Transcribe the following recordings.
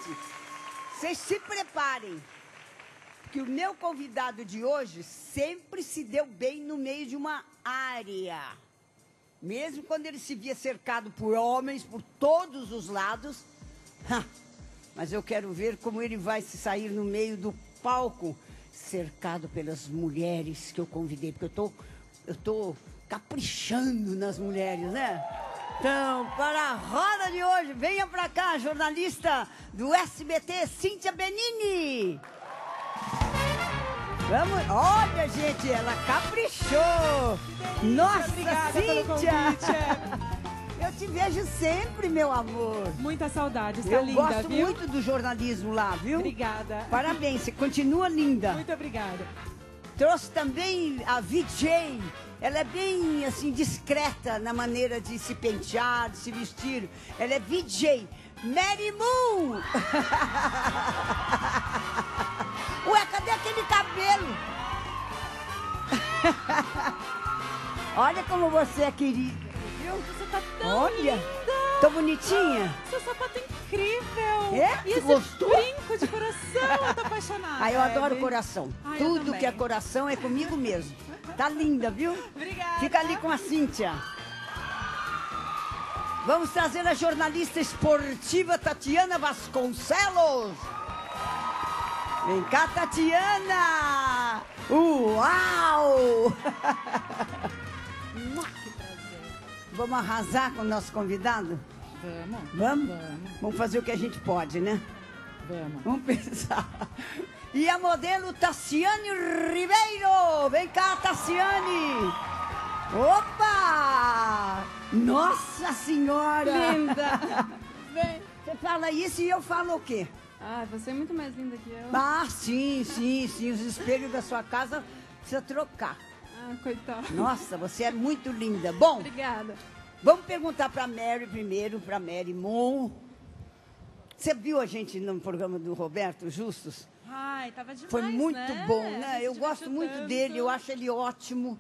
Gente, vocês se preparem, que o meu convidado de hoje sempre se deu bem no meio de uma área. Mesmo quando ele se via cercado por homens, por todos os lados. Mas eu quero ver como ele vai se sair no meio do palco, cercado pelas mulheres que eu convidei, porque eu tô caprichando nas mulheres, né? Então, para a roda de hoje, venha para cá, jornalista do SBT, Cíntia Benini. Vamos, olha, gente, ela caprichou. Nossa, obrigada Cíntia. pelo convite. Eu te vejo sempre, meu amor. Muita saudade, está Eu linda, gosto viu? muito do jornalismo lá, viu? Obrigada. Parabéns, você continua linda. Muito obrigada. Trouxe também a VJ. Ela é bem, assim, discreta na maneira de se pentear, de se vestir. Ela é VJ. Mary Moon! Ué, cadê aquele cabelo? Olha como você é querida, viu? Você tá tão Olha, linda. tão bonitinha. Seu sapato é incrível. É? E Você esse gostou? brinco de coração, eu tô apaixonada. Ah, eu adoro Hebe. coração. Ai, eu Tudo também. que é coração é comigo mesmo. Tá linda, viu? Obrigada. Fica ali com a Cíntia. Vamos trazer a jornalista esportiva Tatiana Vasconcelos. Vem cá, Tatiana! Uau! Que prazer. Vamos arrasar com o nosso convidado? Vamos. Vamos? Vamos. Vamos fazer o que a gente pode, né? Vamos. Vamos pensar. E a modelo Tassiane Ribeiro. Vem cá, Tassiane. Opa! Nossa Senhora! Linda! Vem! Você fala isso e eu falo o quê? Ah, você é muito mais linda que eu. Ah, sim, sim, sim. Os espelhos da sua casa precisa trocar. Ah, coitada. Nossa, você é muito linda. Bom, Obrigada. vamos perguntar para Mary primeiro, para Mary Moon. Você viu a gente no programa do Roberto Justus? Ai, tava demais, Foi muito né? bom, A né? gente Eu se gosto divertiu muito tanto. dele, eu acho ele ótimo.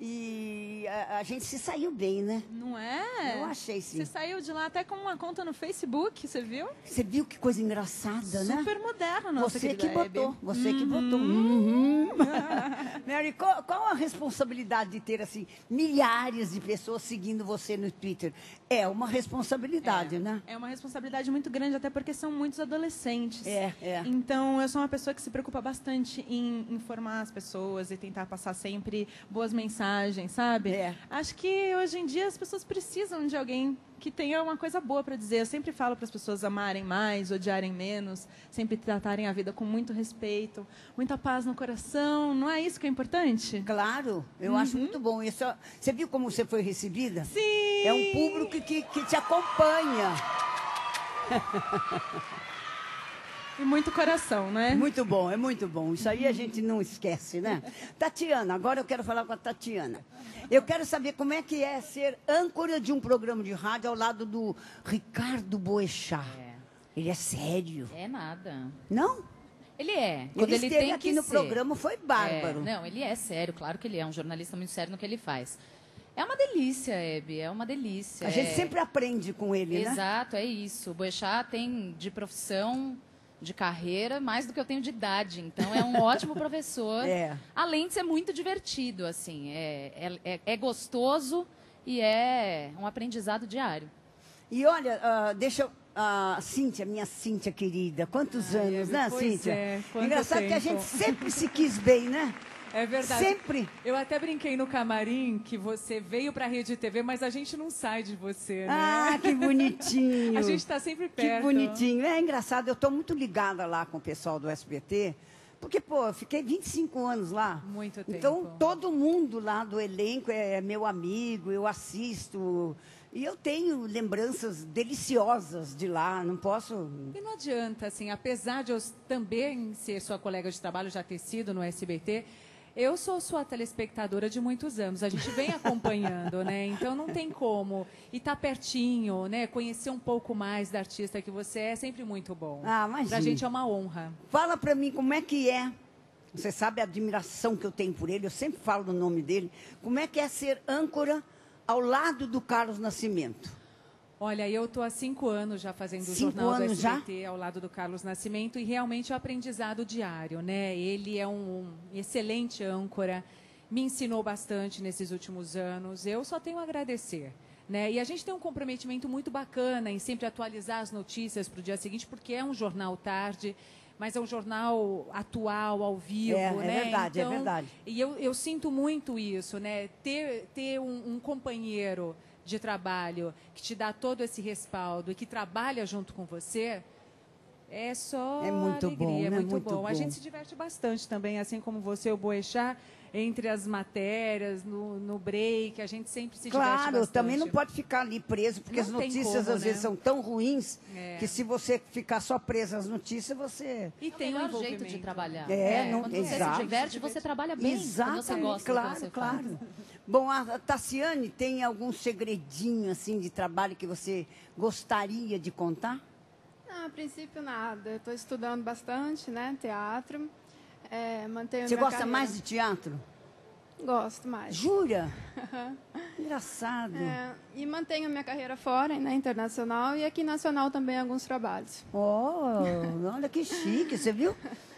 E a gente se saiu bem, né? Não é? Eu achei, sim. Você saiu de lá até com uma conta no Facebook, você viu? Você viu que coisa engraçada, né? Super moderna, nossa Você querida que botou, Hebe. você que botou. Uhum. Mary, qual a responsabilidade de ter, assim, milhares de pessoas seguindo você no Twitter? É uma responsabilidade, né? É uma responsabilidade muito grande, até porque são muitos adolescentes. É. Então, eu sou uma pessoa que se preocupa bastante em informar as pessoas e tentar passar sempre boas mensagens, sabe? É. Acho que hoje em dia as pessoas precisam de alguém que tenha uma coisa boa para dizer. Eu sempre falo para as pessoas amarem mais, odiarem menos, sempre tratarem a vida com muito respeito, muita paz no coração. Não é isso que é importante? Claro, eu acho muito bom. Isso, você viu como você foi recebida? Sim! É um público que te acompanha. E muito coração, né? Muito bom, é muito bom. Isso aí a gente não esquece, né? Tatiana, agora eu quero falar com a Tatiana. Eu quero saber como é que é ser âncora de um programa de rádio ao lado do Ricardo Boechat. Ele é sério. É nada. Não? Ele é. Ele ele esteve tem aqui que no ser. programa, foi bárbaro. Não, ele é sério, claro que ele é um jornalista muito sério no que ele faz. É uma delícia, Hebe, é uma delícia. A gente sempre aprende com ele, né? Exato, é isso. O Boechat tem de profissão, de carreira, mais do que eu tenho de idade. Então, é um ótimo professor. É. Além de ser muito divertido, assim. É gostoso e é um aprendizado diário. E olha, deixa eu... Cíntia, minha Cíntia querida, quantos anos, né, pois Cíntia? é, quanto Engraçado que a tempo. gente sempre se quis bem, né? É verdade. Sempre. Eu até brinquei no camarim que você veio para a Rede TV, mas a gente não sai de você, né? Ah, que bonitinho. A gente está sempre Que perto. bonitinho. É engraçado, eu estou muito ligada lá com o pessoal do SBT, porque, pô, eu fiquei 25 anos lá. Muito tempo. Então, todo mundo lá do elenco é meu amigo, eu assisto. E eu tenho lembranças deliciosas de lá, não posso... E não adianta, assim, apesar de eu também ser sua colega de trabalho, já ter sido no SBT, eu sou sua telespectadora de muitos anos. A gente vem acompanhando, né? Então não tem como. E estar pertinho, né? Conhecer um pouco mais da artista que você é sempre muito bom. Ah, imagina. Pra gente é uma honra. Fala pra mim como é que é. Você sabe a admiração que eu tenho por ele, eu sempre falo o nome dele. Como é que é ser âncora ao lado do Carlos Nascimento? Olha, eu estou há 5 anos já fazendo o 5 Jornal do anos já? SBT ao lado do Carlos Nascimento e realmente é um aprendizado diário, né? Ele é um excelente âncora, me ensinou bastante nesses últimos anos. Eu só tenho a agradecer, né? E a gente tem um comprometimento muito bacana em sempre atualizar as notícias para o dia seguinte, porque é um jornal tarde, mas é um jornal atual, ao vivo, né? É verdade, então, é verdade. E eu sinto muito isso, né? Ter um companheiro de trabalho que te dá todo esse respaldo e que trabalha junto com você, é só muito alegria, bom, é né? muito Muito bom. A bom. gente se diverte bastante também, assim como você, o Boechat, entre as matérias, no break, a gente sempre se diverte Claro, bastante. também não pode ficar ali preso, porque Não as tem notícias como, às vezes né? são tão ruins É. que se você ficar só preso às notícias, você... E É tem o um melhor envolvimento. jeito de trabalhar. Não- Quando você exato. se diverte, você trabalha bem. Exato, Quando você gosta claro, do que você claro. faz. Bom, a Tassiane tem algum segredinho assim de trabalho que você gostaria de contar? Não, a princípio nada. Eu estou estudando bastante, né? Teatro. Mantenho Você minha gosta carreira. mais de teatro? Gosto mais. Jura? Engraçado. E mantenho minha carreira fora, né? Internacional. E aqui nacional também alguns trabalhos. Oh, olha que chique, você viu?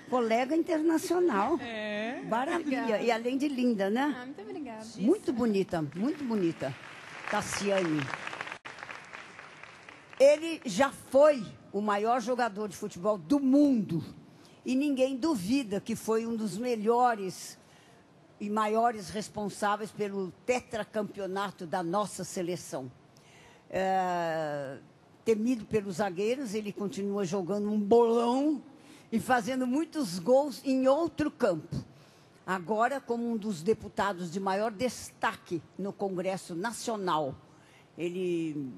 Colega internacional. Maravilha. Obrigada. E além de linda, né? Muito obrigada. Muito bonita, muito bonita. Tassiane. Ele já foi o maior jogador de futebol do mundo. E ninguém duvida que foi um dos melhores e maiores responsáveis pelo tetracampeonato da nossa seleção. Temido pelos zagueiros, ele continua jogando um bolão e fazendo muitos gols em outro campo. Agora, como um dos deputados de maior destaque no Congresso Nacional, ele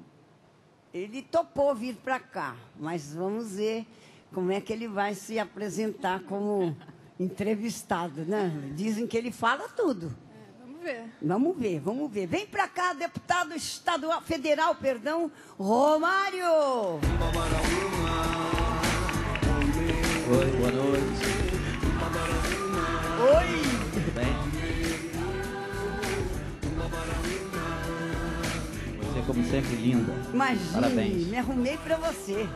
topou vir para cá, mas vamos ver como é que ele vai se apresentar como entrevistado, né? Dizem que ele fala tudo. Vamos ver. Vamos ver, vamos ver. Vem para cá, deputado estadual, federal, perdão, Romário. Oi, boa noite. Oi. Tudo bem? Você, como sempre, linda. Imagine, Parabéns. me arrumei para você.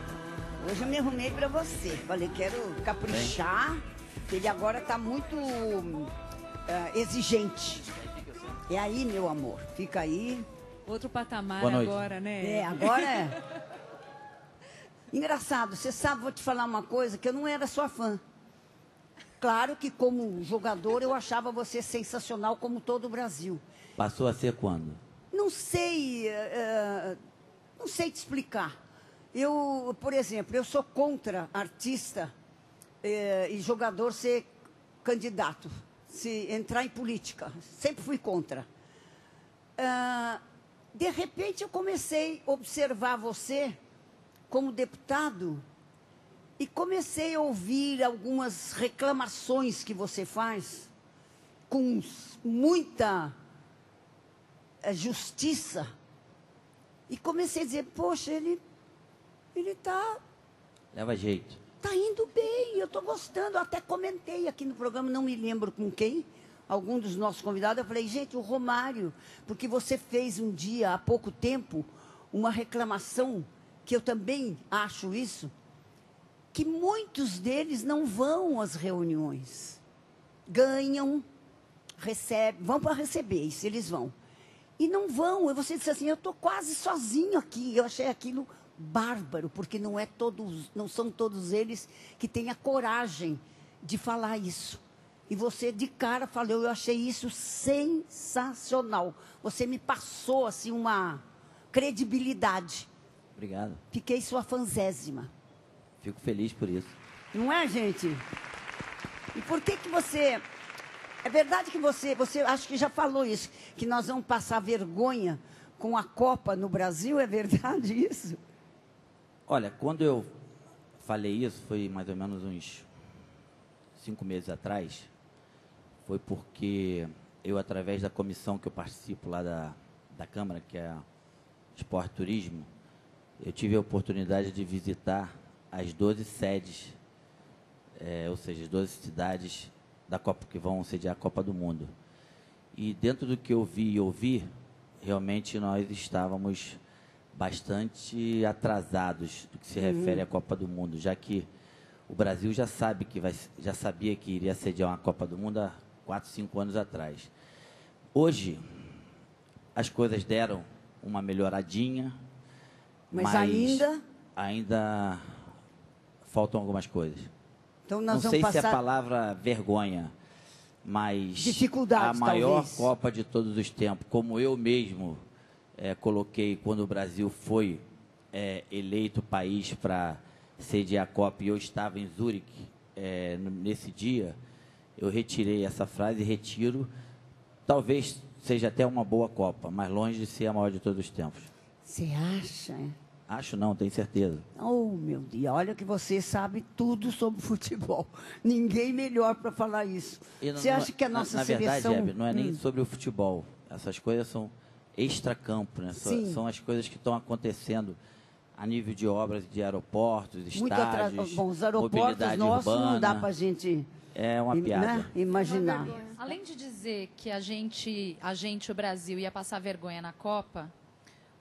Hoje eu me arrumei para você. Falei, quero caprichar. Ele agora está muito exigente. É aí, meu amor. Fica aí. Outro patamar Boa noite. agora, né? Agora é. Engraçado, você sabe, vou te falar uma coisa, que eu não era sua fã. Claro que como jogador eu achava você sensacional como todo o Brasil. Passou a ser quando? Não sei, não sei te explicar. Eu, por exemplo, eu sou contra artista e jogador ser candidato, se entrar em política. Sempre fui contra. De repente eu comecei a observar você como deputado e comecei a ouvir algumas reclamações que você faz com muita justiça. E comecei a dizer, poxa, ele está Leva jeito. indo bem, eu estou gostando. Eu até comentei aqui no programa, não me lembro com quem, algum dos nossos convidados. Eu falei, gente, o Romário, porque você fez um dia, há pouco tempo, uma reclamação, que eu também acho isso, que muitos deles não vão às reuniões. Ganham, recebem, vão para receber, isso eles vão. E não vão. E você disse assim, eu estou quase sozinho aqui. Eu achei aquilo bárbaro, porque não são todos eles que têm a coragem de falar isso. E você, de cara, falou, eu achei isso sensacional. Você me passou, assim, uma credibilidade. Obrigado. Fiquei sua fanzésima. Fico feliz por isso. Não é, gente? E por que você... É verdade que você acho que já falou isso, que nós vamos passar vergonha com a Copa no Brasil, é verdade isso? Olha, quando eu falei isso, foi mais ou menos uns 5 meses atrás, foi porque eu, através da comissão que eu participo lá da Câmara, que é Esporte e Turismo, eu tive a oportunidade de visitar as 12 sedes, ou seja, as 12 cidades da Copa, que vão sediar a Copa do Mundo. E dentro do que eu vi e ouvi, realmente nós estávamos bastante atrasados do que se refere à Copa do Mundo, já que o Brasil já sabia que iria sediar uma Copa do Mundo há 4, 5 anos atrás. Hoje, as coisas deram uma melhoradinha, Mas ainda faltam algumas coisas. Então Não nós sei vamos se é a passar palavra vergonha, mas dificuldades, a maior talvez. Copa de todos os tempos, como eu mesmo coloquei quando o Brasil foi eleito país para sediar a Copa e eu estava em Zurique nesse dia, eu retirei essa frase e retiro. Talvez seja até uma boa Copa, mas longe de ser a maior de todos os tempos. Você acha? Acho não, tenho certeza. Oh, meu Deus, olha que você sabe tudo sobre futebol. Ninguém melhor para falar isso. Você acha que a nossa na seleção... verdade, Hebe, não é nem sobre o futebol. Essas coisas são extracampo, né? Sim. São as coisas que estão acontecendo a nível de obras de aeroportos, Muito estádios, Bom, os aeroportos mobilidade nossos urbana. não dá para a gente É uma piada. imaginar. Além de dizer que a gente, o Brasil, ia passar vergonha na Copa,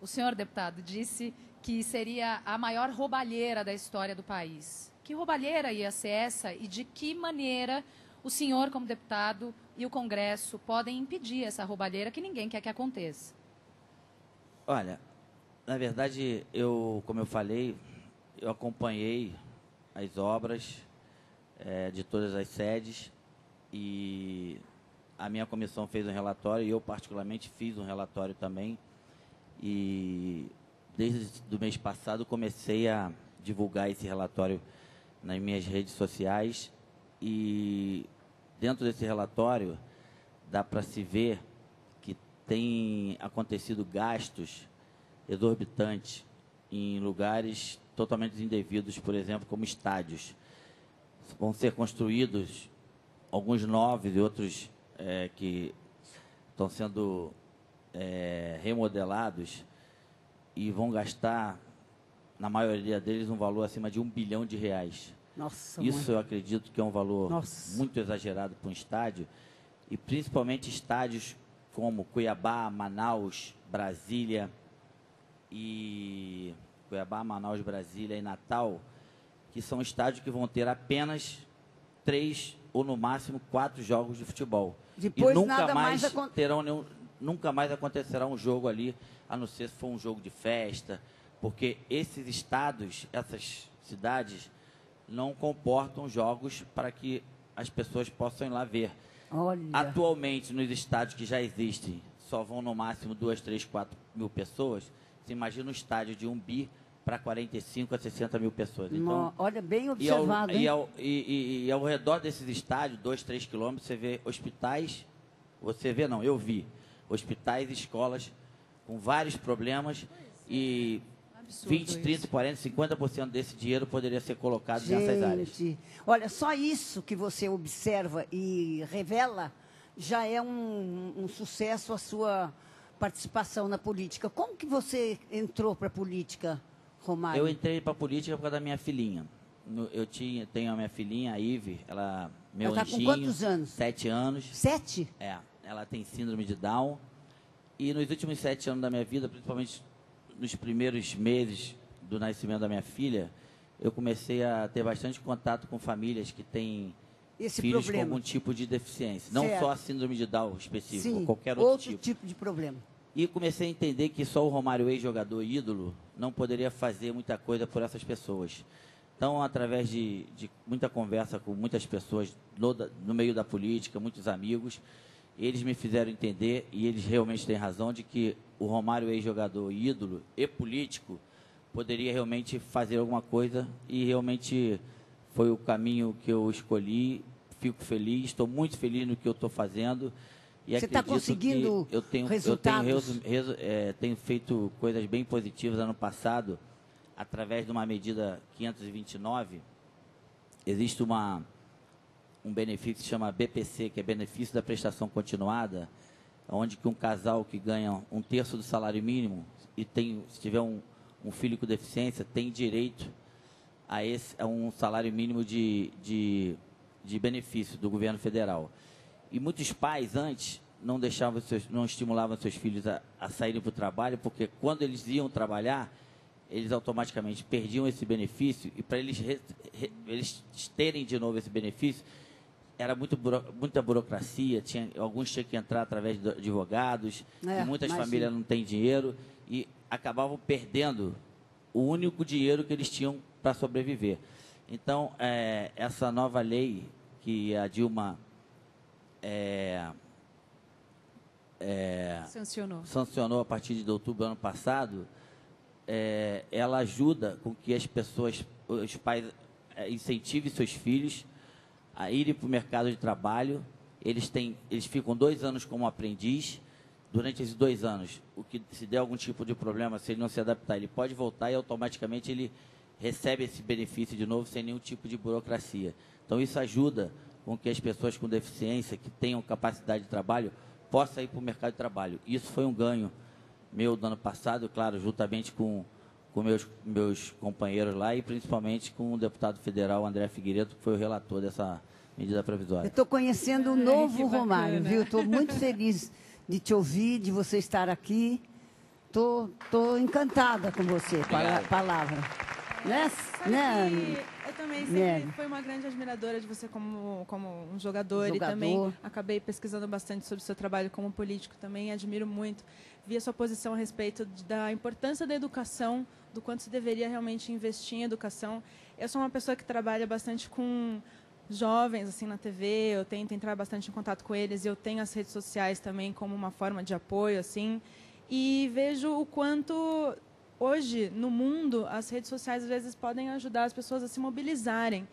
o senhor deputado disse que seria a maior roubalheira da história do país. Que roubalheira ia ser essa e de que maneira o senhor, como deputado, e o Congresso podem impedir essa roubalheira que ninguém quer que aconteça? Olha, na verdade, como eu falei, eu acompanhei as obras de todas as sedes e a minha comissão fez um relatório e eu, particularmente, fiz um relatório também. E desde o mês passado comecei a divulgar esse relatório nas minhas redes sociais e dentro desse relatório dá para se ver que tem acontecido gastos exorbitantes em lugares totalmente indevidos, por exemplo, como estádios. Vão ser construídos alguns novos e outros que estão sendo remodelados e vão gastar, na maioria deles, um valor acima de R$1 bilhão. Nossa, Isso eu acredito que é um valor Nossa. muito exagerado para um estádio, e principalmente estádios como Cuiabá, Manaus, Brasília e Natal, que são estádios que vão ter apenas 3 ou no máximo 4 jogos de futebol. Depois e nunca nada mais mais terão nunca mais acontecerá um jogo ali, a não ser se for um jogo de festa, porque esses estados, essas cidades, não comportam jogos para que as pessoas possam ir lá ver. Olha. Atualmente, nos estádios que já existem, só vão no máximo 2, 3, 4 mil pessoas. Você imagina um estádio de 1 bi para 45 a 60 mil pessoas. Então, olha, bem observado, hein? E ao redor desses estádios, 2, 3 quilômetros, você vê hospitais, eu vi hospitais e escolas com vários problemas e Absurdo 20, 30, isso. 40, 50% desse dinheiro poderia ser colocado nessas áreas. Gente, olha, só isso que você observa e revela já é um sucesso a sua participação na política. Como que você entrou para a política, Romário? Eu entrei para a política por causa da minha filhinha. Tenho a minha filhinha, a Ive, meu Ela está com anjinho, quantos anos? 7 anos. 7? Ela tem síndrome de Down. E nos últimos 7 anos da minha vida, principalmente nos primeiros meses do nascimento da minha filha, eu comecei a ter bastante contato com famílias que têm Esse filhos problema. com algum tipo de deficiência. Não Certo. só a síndrome de Down específica, Sim, qualquer outro tipo. tipo de problema. E comecei a entender que só o Romário, ex-jogador ídolo, não poderia fazer muita coisa por essas pessoas. Então, através de muita conversa com muitas pessoas no meio da política, muitos amigos, eles me fizeram entender, e eles realmente têm razão, de que o Romário, ex-jogador ídolo e político, poderia realmente fazer alguma coisa, e realmente foi o caminho que eu escolhi. Fico feliz, estou muito feliz no que eu estou fazendo. E Você está conseguindo resultados? Tenho feito coisas bem positivas. Ano passado, através de uma medida 529, existe um benefício que se chama BPC, que é Benefício da Prestação Continuada, onde que um casal que ganha 1/3 do salário mínimo e se tiver um filho com deficiência, tem direito a um salário mínimo de benefício do governo federal. E muitos pais, antes, não estimulavam seus filhos a saírem para o trabalho, porque quando eles iam trabalhar, eles automaticamente perdiam esse benefício, e para eles terem de novo esse benefício, era muita burocracia, alguns tinham que entrar através de advogados, e muitas famílias não têm dinheiro, e acabavam perdendo o único dinheiro que eles tinham para sobreviver. Então, essa nova lei que a Dilma sancionou a partir de outubro do ano passado, ela ajuda com que as pessoas, os pais, incentivem seus filhos a irem para o mercado de trabalho. Eles ficam 2 anos como aprendiz. Durante esses 2 anos, se der algum tipo de problema, se ele não se adaptar, ele pode voltar e automaticamente ele recebe esse benefício de novo sem nenhum tipo de burocracia. Então, isso ajuda com que as pessoas com deficiência, que tenham capacidade de trabalho, possam ir para o mercado de trabalho. Isso foi um ganho meu do ano passado, claro, juntamente com meus companheiros lá e principalmente com o deputado federal André Figueiredo, que foi o relator dessa medida provisória. Eu estou conhecendo o novo Romário, viu? Estou muito feliz de te ouvir, de você estar aqui. Estou encantada com você, com a palavra. Eu também sempre fui uma grande admiradora de você como um jogador, e também acabei pesquisando bastante sobre o seu trabalho como político também, admiro muito. Vi a sua posição a respeito da importância da educação, do quanto se deveria realmente investir em educação. Eu sou uma pessoa que trabalha bastante com jovens assim na TV, eu tento entrar bastante em contato com eles, e eu tenho as redes sociais também como uma forma de apoio, assim, e vejo o quanto hoje no mundo as redes sociais às vezes podem ajudar as pessoas a se mobilizarem.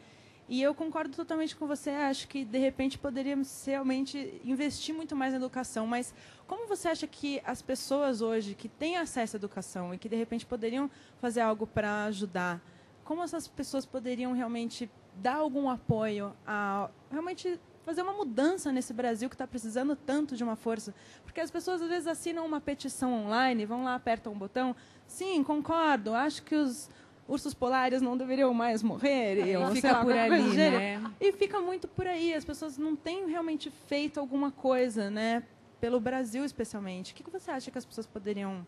E eu concordo totalmente com você, acho que de repente poderíamos realmente investir muito mais na educação, mas como você acha que as pessoas hoje que têm acesso à educação e que de repente poderiam fazer algo para ajudar, como essas pessoas poderiam realmente dar algum apoio a realmente fazer uma mudança nesse Brasil que está precisando tanto de uma força? Porque as pessoas às vezes assinam uma petição online, vão lá, apertam um botão, sim, concordo, acho que os ursos polares não deveriam mais morrer, e fica por ali, né? E fica muito por aí, as pessoas não têm realmente feito alguma coisa, né, pelo Brasil especialmente. O que você acha que as pessoas poderiam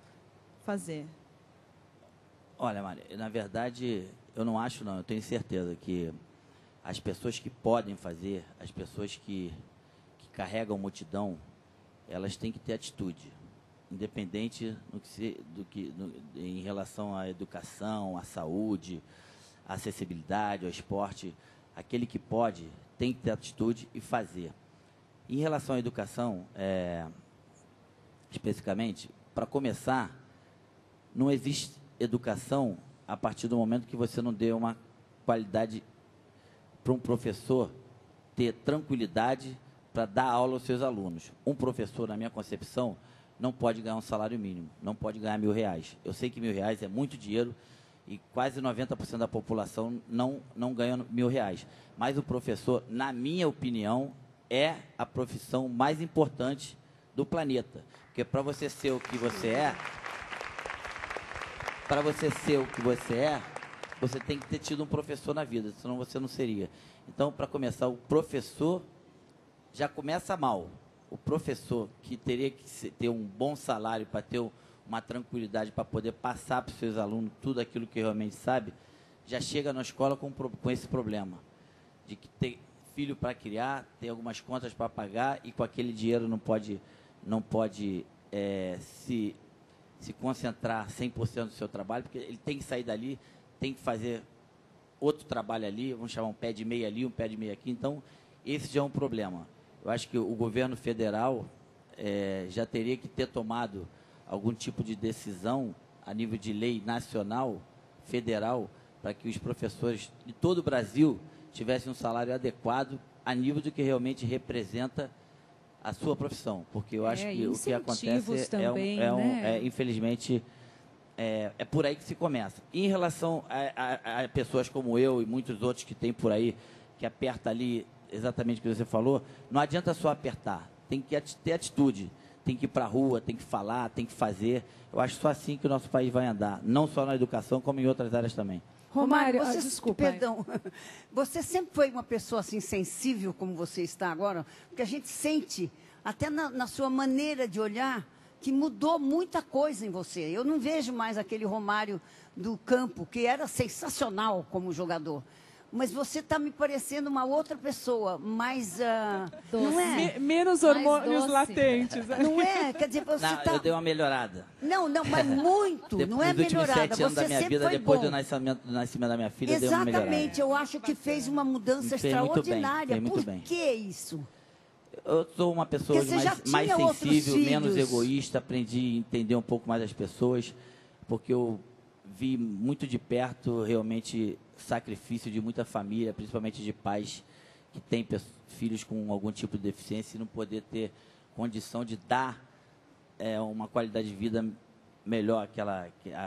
fazer? Olha, Maria, na verdade, eu não acho, não, eu tenho certeza que as pessoas que podem fazer, as pessoas que carregam multidão, elas têm que ter atitude, independente em relação à educação, à saúde, à acessibilidade, ao esporte. Aquele que pode tem que ter atitude e fazer. Em relação à educação, especificamente, para começar, não existe educação a partir do momento que você não dê uma qualidade para um professor ter tranquilidade para dar aula aos seus alunos. Um professor, na minha concepção, não pode ganhar um salário mínimo, não pode ganhar R$1.000. Eu sei que R$1.000 é muito dinheiro e quase 90% da população não ganha R$1.000. Mas o professor, na minha opinião, é a profissão mais importante do planeta. Porque para você ser o que você é, você tem que ter tido um professor na vida, senão você não seria. Então, para começar, o professor já começa mal. O professor que teria que ter um bom salário para ter uma tranquilidade para poder passar para os seus alunos tudo aquilo que realmente sabe, já chega na escola com esse problema de que tem filho para criar, tem algumas contas para pagar e com aquele dinheiro não pode se concentrar 100% no seu trabalho, porque ele tem que sair dali, tem que fazer outro trabalho ali, vamos chamar um pé de meia ali, um pé de meia aqui. Então, esse já é um problema. Eu acho que o governo federal já teria que ter tomado algum tipo de decisão a nível de lei nacional, federal, para que os professores de todo o Brasil tivessem um salário adequado a nível do que realmente representa a sua profissão. Porque eu acho que o que acontece também, infelizmente, é por aí que se começa. E em relação a pessoas como eu e muitos outros que tem por aí, que aperta ali exatamente o que você falou, não adianta só apertar, tem que ter atitude, tem que ir para a rua, tem que falar, tem que fazer. Eu acho só assim que o nosso país vai andar, não só na educação, como em outras áreas também. Romário, desculpa. Perdão, você sempre foi uma pessoa assim sensível como você está agora? Porque a gente sente até na sua maneira de olhar, que mudou muita coisa em você. Eu não vejo mais aquele Romário do campo, que era sensacional como jogador. Mas você está me parecendo uma outra pessoa, mais... não é? Menos Mais hormônios doce. latentes. Não é? Quer dizer, você Não, está... eu dei uma melhorada. Não, mas muito. Não é Nos últimos melhorada. 7 anos Você da minha sempre vida, foi depois bom. do nascimento da minha filha, eu dei uma melhorada. Exatamente. Eu acho que fez uma mudança Fez muito bem, extraordinária. fez muito Por bem. que isso? Eu sou uma pessoa Porque você já mais tinha outros sensível, menos filhos. egoísta, aprendi a entender um pouco mais as pessoas, porque eu vi muito de perto, realmente, sacrifício de muita família, principalmente de pais que têm filhos com algum tipo de deficiência e não poder ter condição de dar uma qualidade de vida melhor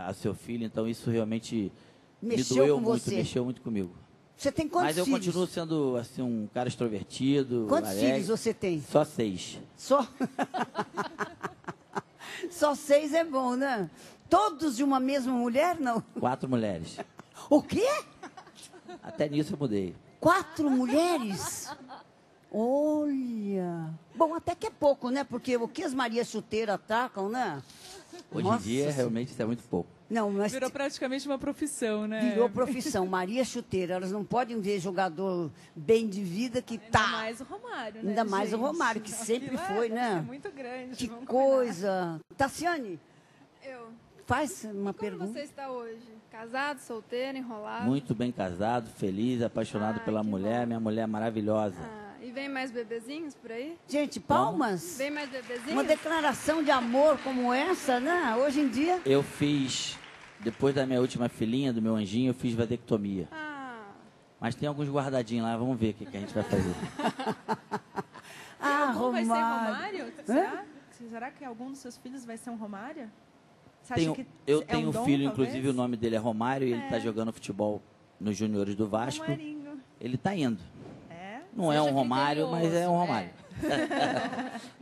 a seu filho. Então, isso realmente Mexeu me doeu com muito, você. mexeu muito comigo. Você tem quantos Mas eu filhos? continuo sendo assim, um cara extrovertido. Quantos alegre. filhos você tem? Só 6. Só... Só 6 é bom, né? Todos de uma mesma mulher, não? 4 mulheres. O quê? Até nisso eu mudei. 4 mulheres? Olha. Bom, até que é pouco, né? Porque o que as Marias Chuteiras atacam, né? Hoje Nossa em dia, Senhora. realmente, isso é muito pouco. Não, mas Virou praticamente uma profissão, né? virou profissão. Maria Chuteira. Elas não podem ver jogador bem de vida que Ainda tá. mais o Romário, né? Ainda mais o gente? Romário, que sempre Aquilo foi, deve né? ser muito grande. Que vamos combinar. coisa. Tassiane, Eu. faz uma Como pergunta. você está hoje? Casado, solteiro, enrolado? Muito bem casado, feliz, apaixonado Ai, pela que mulher. bom. Minha mulher é maravilhosa. E vem mais bebezinhos por aí? Gente, palmas. Vem mais bebezinhos? Uma declaração de amor como essa, né? Hoje em dia. Eu fiz, depois da minha última filhinha, do meu anjinho, eu fiz vasectomia. Mas tem alguns guardadinhos lá, vamos ver o que a gente vai fazer. Algum vai ser Romário. Romário? Será? Será que algum dos seus filhos vai ser um Romário? Você acha Tenho- que eu é tenho um dom, filho, talvez? inclusive o nome dele é Romário, e ele está jogando futebol nos juniores do Vasco. Romarinho. Ele está indo. É? Não é Seja um Romário, mas é um criterioso, Romário.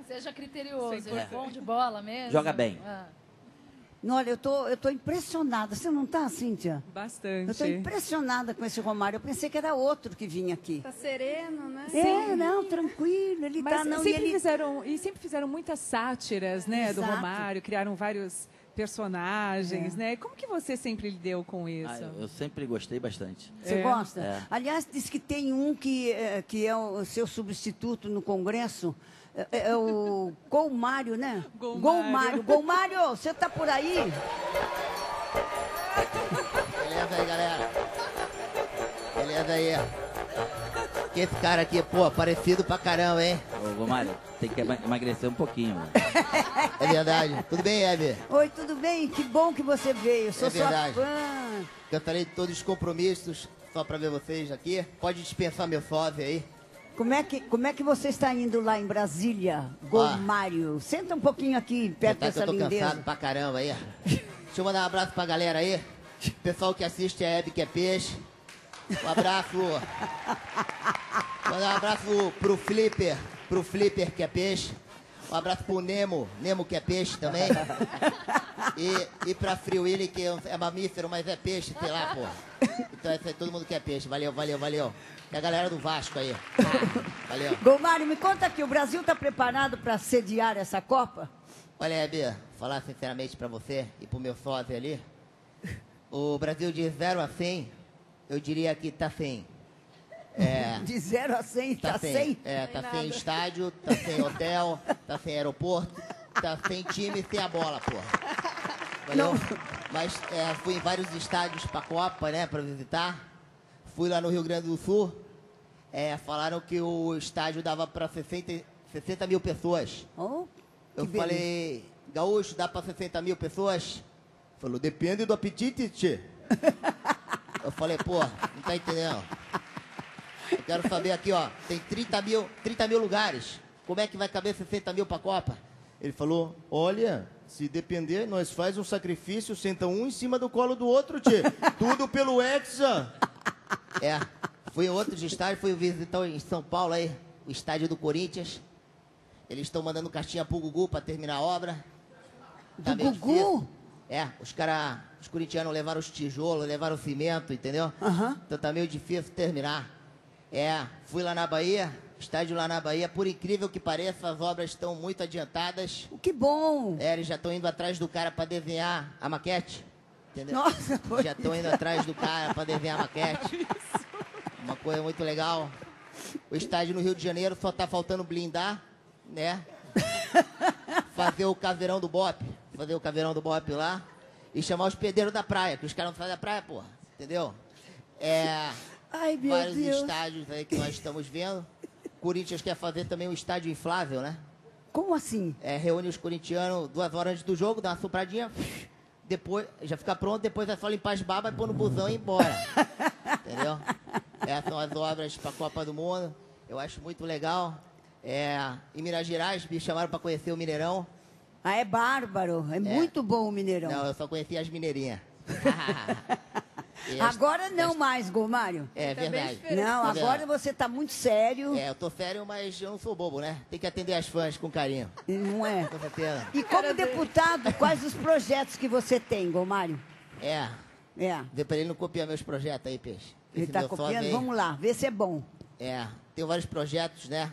Seja criterioso, Isso é ele é bom de bola mesmo. Joga bem. Olha, eu tô impressionada. Você não tá, Cíntia? Bastante. Eu tô impressionada com esse Romário. Eu pensei que era outro que vinha aqui. Tá sereno, né? É, não, tranquilo. Ele Mas tá, não, e sempre ele... sempre fizeram muitas sátiras, né, do Exato. Romário, criaram vários personagens, né? Como que você sempre lidou com isso? Eu sempre gostei bastante. Você gosta? É. Aliás, diz que tem um que é o seu substituto no Congresso, é o Golmário, né? Golmário. Golmário, você tá por aí? Beleza aí, galera? Beleza aí? Que esse cara aqui, pô, parecido pra caramba, hein? Ô, Romário, tem que emagrecer um pouquinho, mano. É verdade. Tudo bem, Hebe? Oi, tudo bem? Que bom que você veio. Sou É verdade. sua fã. Cantarei todos os compromissos só pra ver vocês aqui. Pode dispensar meu sósia aí. Como é que você está indo lá em Brasília, Golmário? Senta um pouquinho aqui, perto Tá que dessa eu tô lindeza. cansado pra caramba aí. Deixa eu mandar um abraço pra galera aí. Pessoal que assiste a Hebe que é peixe. Um abraço. Mandar um abraço pro Flipper que é peixe. Um abraço pro Nemo que é peixe também. E pra Free Willy, que é mamífero, mas é peixe, sei lá, pô. Então é todo mundo que é peixe. Valeu. E a galera do Vasco aí. Valeu. Golmário, me conta aqui, o Brasil está preparado para sediar essa Copa? Olha, Hebe, falar sinceramente pra você e pro meu sócio ali. O Brasil de 0 a 100, eu diria que tá 100. De 0 a 100, tá 100? Tá sem estádio, tá sem hotel, tá sem aeroporto, tá sem time e sem a bola, porra. Valeu? Mas fui em vários estádios pra Copa, né, pra visitar. Fui lá no Rio Grande do Sul. Falaram que o estádio dava pra 60 mil pessoas. Oh, Eu que falei, Gaúcho, dá pra 60 mil pessoas? Falou, depende do apetite, tchê. Eu falei, pô, não tá entendendo. Eu quero saber aqui, ó, tem 30 mil lugares. Como é que vai caber 60 mil pra Copa? Ele falou, olha, se depender, nós faz um sacrifício, senta um em cima do colo do outro, tchê. Tudo pelo Hexa. Fui em outros estádios, fui visitar em São Paulo aí, o estádio do Corinthians. Eles estão mandando cartinha pro Gugu pra terminar a obra. Do meio Gugu? difícil. Os corintianos levaram os tijolos, levaram o cimento, entendeu? Aham. Então tá meio difícil terminar. Fui lá na Bahia, Estádio lá na Bahia, por incrível que pareça, as obras estão muito adiantadas. Que bom! Eles já estão indo atrás do cara para desenhar a maquete. Entendeu? Nossa, Já estão indo atrás do cara para desenhar a maquete. Uma coisa muito legal. O estádio no Rio de Janeiro só tá faltando blindar, né? Fazer o caveirão do Bop. Fazer o caveirão do Bop lá. E chamar os pedreiros da praia, que os caras não fazem da praia, porra. Entendeu? Ai, meu Vários Deus. estádios aí que nós estamos vendo. Corinthians quer fazer também um estádio inflável, né? Como assim? Reúne os corintianos 2 horas antes do jogo, dá uma sopradinha, depois já fica pronto, depois é só limpar as babas e pôr no busão e ir embora. Entendeu? Essas são as obras para a Copa do Mundo. Eu acho muito legal. Em Minas Gerais, me chamaram para conhecer o Mineirão. Ah, é bárbaro. É muito bom o Mineirão. Não, eu só conheci as mineirinhas. Agora não mais, Gomário. É verdade. Não, agora você tá muito sério. Eu tô sério, mas eu não sou bobo, né? Tem que atender as fãs com carinho. Não é? Com certeza. E como deputado, quais os projetos que você tem, Gomário? Vê pra ele não copiar meus projetos aí, Peixe. Ele tá copiando? Vamos lá, vê se é bom. Tem vários projetos, né?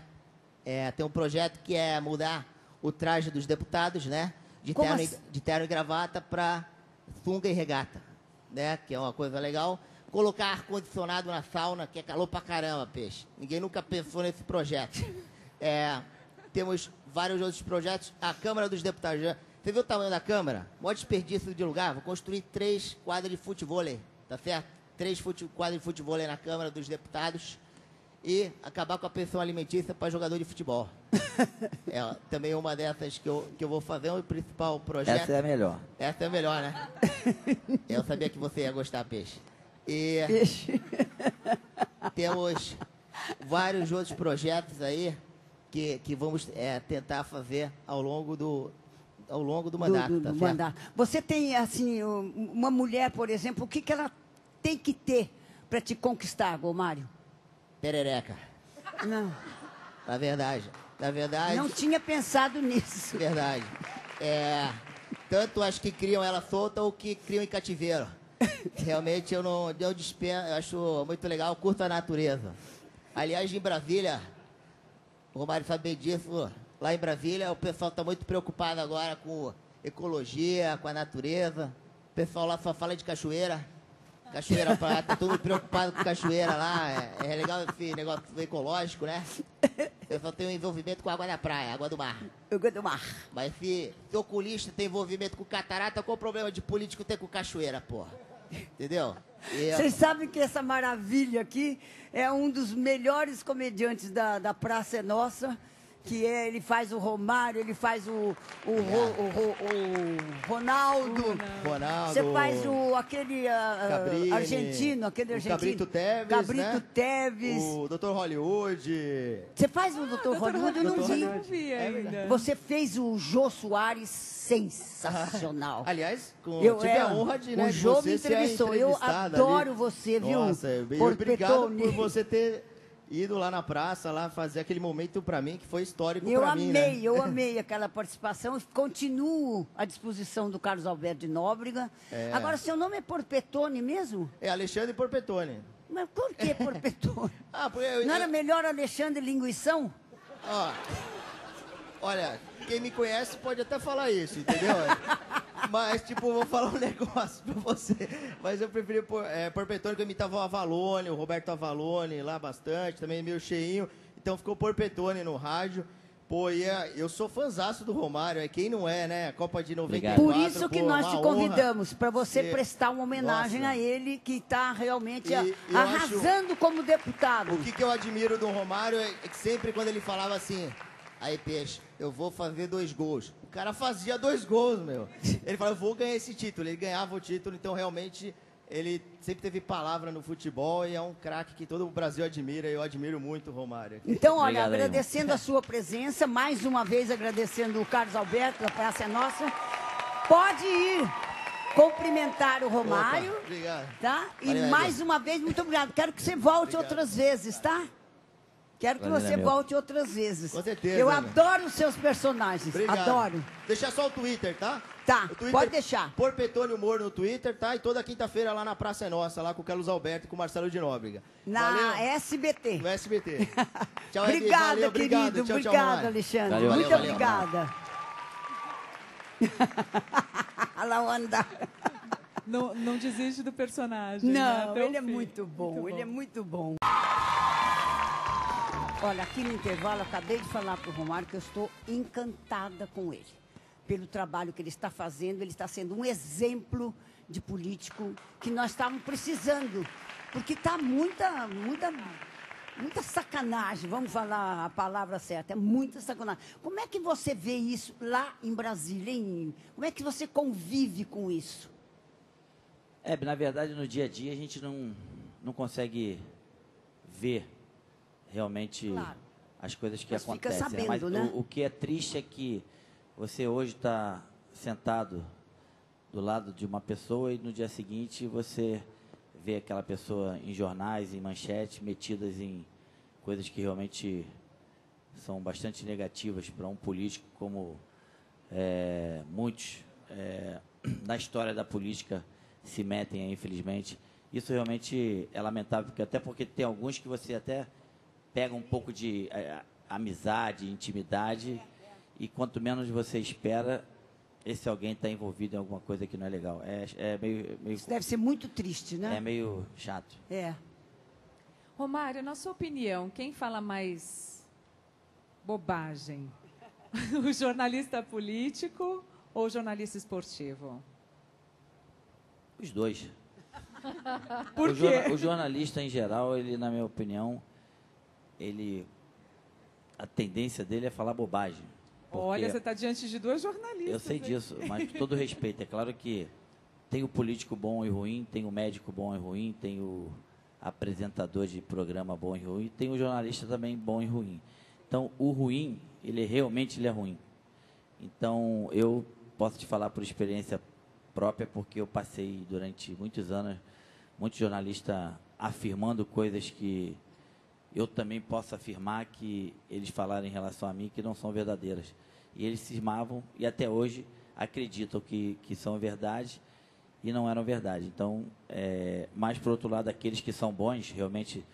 Tem um projeto que é mudar o traje dos deputados, né? De terno e gravata para sunga e regata, né? Que é uma coisa legal. Colocar ar-condicionado na sauna, que é calor pra caramba, Peixe. Ninguém nunca pensou nesse projeto. Temos vários outros projetos. A Câmara dos Deputados. Você viu o tamanho da Câmara? Maior desperdício de lugar. Vou construir 3 quadras de futevôlei, tá certo? 3 quadras de futevôlei na Câmara dos Deputados. E acabar com a pensão alimentícia para jogador de futebol. Também uma dessas que eu vou fazer, o principal projeto. Essa é a melhor. Essa é a melhor, né? Eu sabia que você ia gostar, Peixe. E temos vários outros projetos aí que vamos tentar fazer ao longo do mandato. Do mandato. Você tem, assim, uma mulher, por exemplo, o que ela tem que ter para te conquistar, Gomário? Perereca. Não. Na verdade. Não tinha pensado nisso. Verdade. Tanto as que criam ela solta ou que criam em cativeiro. Realmente eu dispenso, eu acho muito legal, eu curto a natureza. Aliás, em Brasília, o Romário sabe bem disso, lá em Brasília o pessoal está muito preocupado agora com ecologia, com a natureza. O pessoal lá só fala de cachoeira. Cachoeira praia, tá todo mundo preocupado com cachoeira lá. É legal esse negócio ecológico, né? Eu só tenho envolvimento com a água da praia, água do mar. Água do mar. Mas se oculista tem envolvimento com catarata, qual o problema de político ter com cachoeira, porra? Entendeu? Vocês sabem que essa maravilha aqui é um dos melhores comediantes da Praça é Nossa, que ele faz o Romário, ele faz o Ronaldo. Você faz aquele Cabrini, argentino, aquele argentino. Cabrito Teves, Cabrito Teves. O Dr. Hollywood. Você faz o Dr. Hollywood? Eu não vi ainda. Você fez o Jô Soares sensacional. Aliás, tive a honra de, o Jô me entrevistou. Eu adoro você, viu? Nossa, obrigado por você ter ido lá na praça, lá fazer aquele momento pra mim, que foi histórico pra mim, né? Eu amei aquela participação. Continuo à disposição do Carlos Alberto de Nóbrega. Agora, seu nome é Porpetone mesmo? É Alexandre Porpetone. Mas por que Porpetone? Porque não era melhor Alexandre Linguição? Olha, quem me conhece pode até falar isso, entendeu? Mas, tipo, vou falar um negócio pra você. Mas eu preferi Porpetone, que eu imitava o Avalone, o Roberto Avalone lá bastante, também meio cheinho. Então ficou Porpetone no rádio. Pô, eu sou fãzaço do Romário, quem não é, né? Copa de 94. Por isso que nós te convidamos, para você prestar uma homenagem a ele, que está realmente arrasando como deputado. O que eu admiro do Romário é que sempre quando ele falava assim: aí, Peixe, eu vou fazer 2 gols. O cara fazia 2 gols, meu. Ele falava, eu vou ganhar esse título. Ele ganhava o título, então realmente ele sempre teve palavra no futebol e é um craque que todo o Brasil admira. E eu admiro muito o Romário. Então, olha, obrigado, agradecendo a sua presença, mais uma vez agradecendo o Carlos Alberto, da Praça é Nossa. Pode ir cumprimentar o Romário. Opa, obrigado. Tá? E mais uma vez, muito obrigado. Quero que você volte outras vezes, tá? Quero que Prazer você é meu. volte outras vezes. Com certeza, Eu Ana. adoro os seus personagens. Obrigado. Adoro. Deixa só o Twitter, tá? Tá, O Twitter, pode deixar. Por Petônio Humor no Twitter, tá? E toda quinta-feira lá na Praça é Nossa, lá com o Carlos Alberto e com o Marcelo de Nóbrega. Na Valeu? SBT. No SBT. Tchau, Hebe. Obrigada, Valeu, obrigado. querido. Tchau, tchau, Obrigada, Romário. Alexandre. Valeu, Muito valeu, obrigada. Ela anda. Não desiste do personagem. né? Não, Até o ele é fim. muito bom. Muito Ele é bom. muito bom. Olha, aqui no intervalo, acabei de falar para o Romário que eu estou encantada com ele. Pelo trabalho que ele está fazendo, ele está sendo um exemplo de político que nós estávamos precisando. Porque está muita sacanagem, vamos falar a palavra certa, é muita sacanagem. Como é que você vê isso lá em Brasília, hein? Como é que você convive com isso? Na verdade, no dia a dia, a gente não consegue ver realmente Claro. as coisas que Mas fica acontecem. sabendo, Mas né? o que é triste é que você hoje está sentado do lado de uma pessoa e no dia seguinte você vê aquela pessoa em jornais, em manchetes, metidas em coisas que realmente são bastante negativas para um político, como muitos na história da política se metem aí, infelizmente. Isso realmente é lamentável, até porque tem alguns que você até pega um pouco de amizade, intimidade, e quanto menos você espera, esse alguém está envolvido em alguma coisa que não é legal. É meio Isso deve ser muito triste, né? é meio chato. É. Romário, na sua opinião, quem fala mais bobagem? O jornalista político ou o jornalista esportivo? Os dois. Por quê? O jornalista, em geral, ele, na minha opinião, a tendência dele é falar bobagem. Olha, Porque você está diante de duas jornalistas. eu sei hein? disso, mas com todo respeito. É claro que tem o político bom e ruim, tem o médico bom e ruim, tem o apresentador de programa bom e ruim, tem o jornalista também bom e ruim. Então, o ruim, ele é ruim. Então, eu posso te falar por experiência própria, porque eu passei durante muitos anos, muitos jornalistas afirmando coisas que eu também posso afirmar que eles falaram em relação a mim que não são verdadeiras. E eles cismavam e até hoje acreditam que são verdade e não eram verdade. Então, mas por outro lado, aqueles que são bons realmente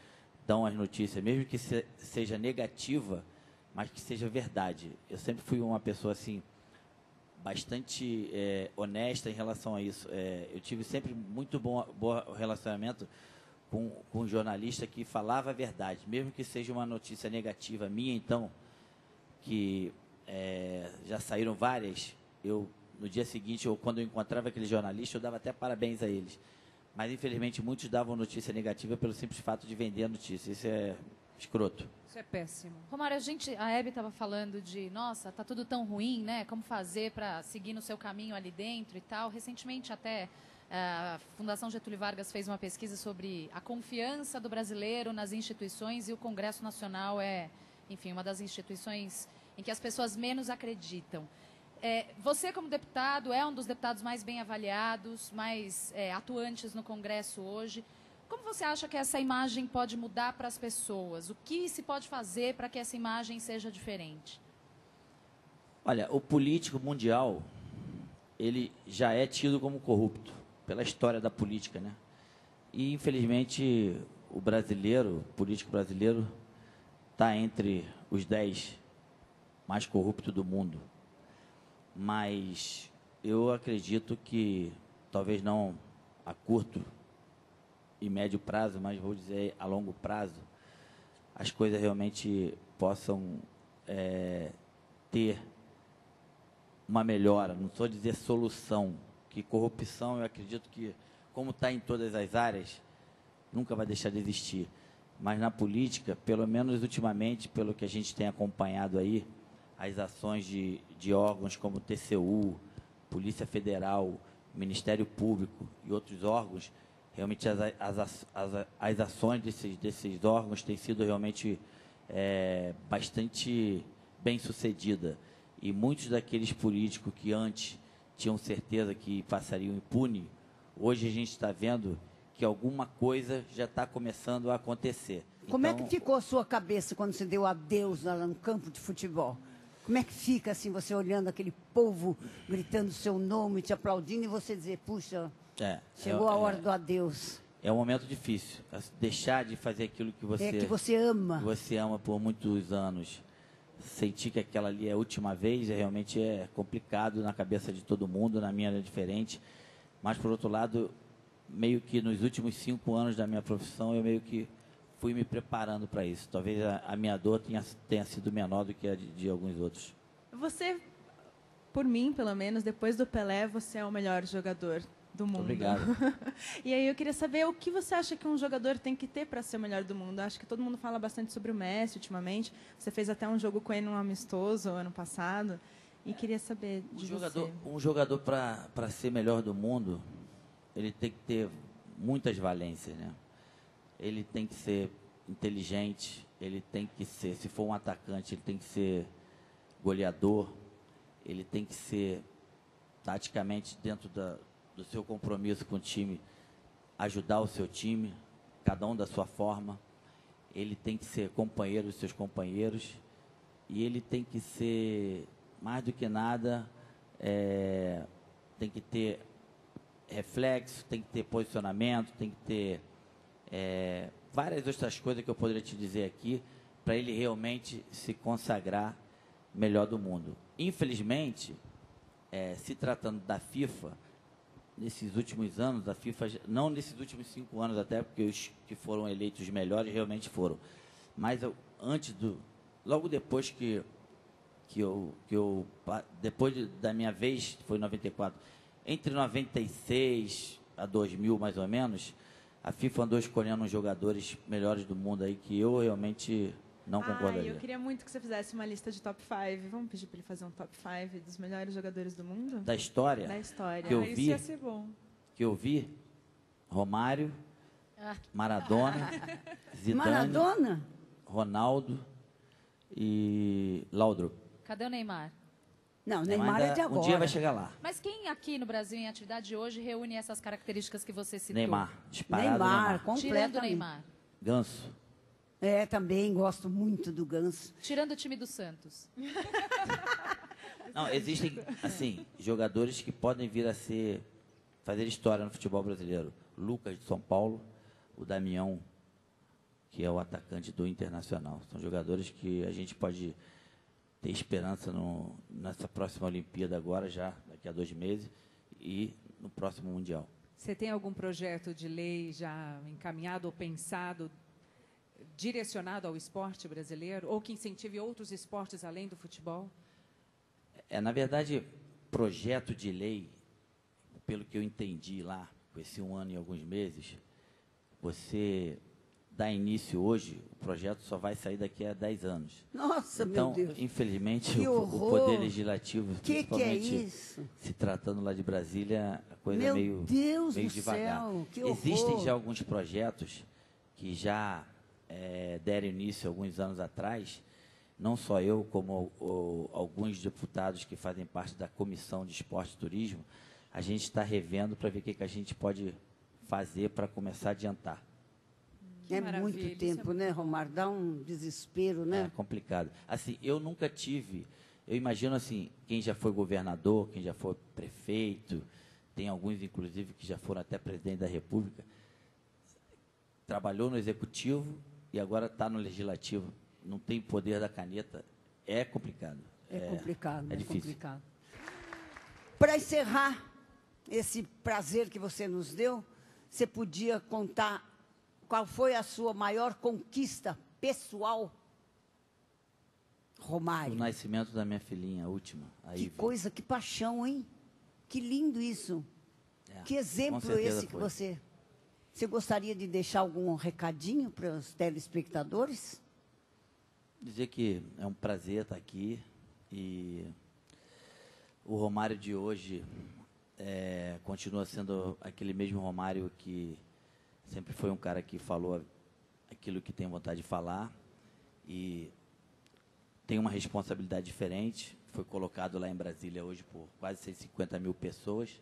dão as notícias, mesmo que seja negativa, mas que seja verdade. Eu sempre fui uma pessoa assim, bastante honesta em relação a isso. Eu tive sempre muito bom relacionamento com um jornalista que falava a verdade, mesmo que seja uma notícia negativa minha, então, que já saíram várias, no dia seguinte, ou quando eu encontrava aquele jornalista, eu dava até parabéns a eles. Mas, infelizmente, muitos davam notícia negativa pelo simples fato de vender a notícia. Isso é escroto. Isso é péssimo. Romário, a Hebe estava falando de, nossa, tá tudo tão ruim, né? Como fazer para seguir no seu caminho ali dentro e tal. Recentemente, até, a Fundação Getúlio Vargas fez uma pesquisa sobre a confiança do brasileiro nas instituições e o Congresso Nacional é, enfim, uma das instituições em que as pessoas menos acreditam. Você, como deputado, é um dos deputados mais bem avaliados, mais atuantes no Congresso hoje. Como você acha que essa imagem pode mudar para as pessoas? O que se pode fazer para que essa imagem seja diferente? Olha, o político mundial, ele já é tido como corrupto, pela história da política, né? E, infelizmente, o político brasileiro, está entre os 10 mais corruptos do mundo. Mas eu acredito que, talvez não a curto e médio prazo, mas vou dizer a longo prazo, as coisas realmente possam ter uma melhora. Não estou dizer solução, que corrupção eu acredito que, como está em todas as áreas, nunca vai deixar de existir. Mas na política, pelo menos ultimamente, pelo que a gente tem acompanhado aí, as ações de órgãos como o TCU, Polícia Federal, Ministério Público e outros órgãos, realmente as ações desses órgãos têm sido realmente bastante bem-sucedidas. E muitos daqueles políticos que antes tinham certeza que passariam impune, hoje a gente está vendo que alguma coisa já está começando a acontecer. Como é Então, que ficou a sua cabeça quando você deu adeus lá no campo de futebol? Como é que fica, assim, você olhando aquele povo gritando seu nome, te aplaudindo, e você dizer, puxa, chegou a hora do adeus? É um momento difícil. Deixar de fazer aquilo que você ama. Que você ama por muitos anos. Sentir que aquela ali é a última vez, realmente é complicado na cabeça de todo mundo, na minha é diferente. Mas, por outro lado, meio que nos últimos 5 anos da minha profissão, eu meio que fui me preparando para isso. Talvez a minha dor tenha sido menor do que a de alguns outros. Você, por mim, pelo menos, depois do Pelé, você é o melhor jogador do mundo. Obrigado. E aí eu queria saber o que você acha que um jogador tem que ter para ser o melhor do mundo. Acho que todo mundo fala bastante sobre o Messi ultimamente. Você fez até um jogo com ele num amistoso ano passado. E queria saber de você. Um jogador para ser melhor do mundo, ele tem que ter muitas valências, né? Ele tem que ser inteligente, ele tem que ser, se for um atacante, ele tem que ser goleador, ele tem que ser taticamente dentro do seu compromisso com o time, ajudar o seu time, cada um da sua forma. Ele tem que ser companheiro dos seus companheiros e ele tem que ser, mais do que nada, tem que ter reflexo, tem que ter posicionamento, tem que ter várias outras coisas que eu poderia te dizer aqui para ele realmente se consagrar melhor do mundo. Infelizmente, se tratando da FIFA, nesses últimos anos, a FIFA, não nesses últimos 5 anos até, porque os que foram eleitos os melhores realmente foram, mas logo depois depois da minha vez, foi em 94, entre 96 a 2000 mais ou menos, a FIFA andou escolhendo os jogadores melhores do mundo aí que eu realmente não concordaria. Eu queria muito que você fizesse uma lista de top 5. Vamos pedir para ele fazer um top 5 dos melhores jogadores do mundo? Da história? Da história. Que eu Isso vi, ia ser bom. Que eu vi, Romário, Maradona, Zidane, Maradona? Ronaldo e Laudrup. Cadê o Neymar? Não, o Neymar é de agora. Um dia vai chegar lá. Mas quem aqui no Brasil, em atividade hoje, reúne essas características que você citou? Disparado Neymar. Tirando o Neymar. Ganso. Também gosto muito do Ganso. Tirando o time do Santos. Não, existem, assim, jogadores que podem vir a fazer história no futebol brasileiro. Lucas, de São Paulo, o Damião, que é o atacante do Internacional. São jogadores que a gente pode ter esperança nessa próxima Olimpíada agora, já daqui a 2 meses, e no próximo Mundial. Você tem algum projeto de lei já encaminhado ou pensado, direcionado ao esporte brasileiro, ou que incentive outros esportes além do futebol? Na verdade, projeto de lei, pelo que eu entendi lá, com esse 1 ano e alguns meses, você dá início hoje, o projeto só vai sair daqui a 10 anos. Nossa, então, meu Deus. Infelizmente, que o Poder Legislativo, que é isso? Se tratando lá de Brasília, a coisa meu é meio Deus do devagar. Céu, que Existem já alguns projetos que já deram início alguns anos atrás, não só eu, como alguns deputados que fazem parte da Comissão de Esporte e Turismo, a gente está revendo para ver o que a gente pode fazer para começar a adiantar. É muito tempo, né, Romário? Dá um desespero, né? É complicado. Assim, eu nunca tive... Eu imagino, assim, quem já foi governador, quem já foi prefeito, tem alguns, inclusive, que já foram até presidente da República, trabalhou no Executivo e agora está no Legislativo. Não tem poder da caneta. É complicado. É complicado. É difícil. Complicado. Para encerrar esse prazer que você nos deu, você podia contar qual foi a sua maior conquista pessoal, Romário? O nascimento da minha filhinha, a última. Que coisa, que paixão, hein? Que lindo isso. Que exemplo esse que você... Você gostaria de deixar algum recadinho para os telespectadores? Dizer que é um prazer estar aqui e o Romário de hoje continua sendo aquele mesmo Romário que sempre foi um cara que falou aquilo que tem vontade de falar e tem uma responsabilidade diferente. Foi colocado lá em Brasília hoje por quase 150 mil pessoas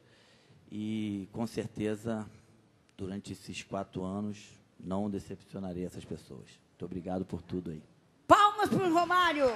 e, com certeza, durante esses 4 anos, não decepcionarei essas pessoas. Muito obrigado por tudo aí. Palmas para o Romário!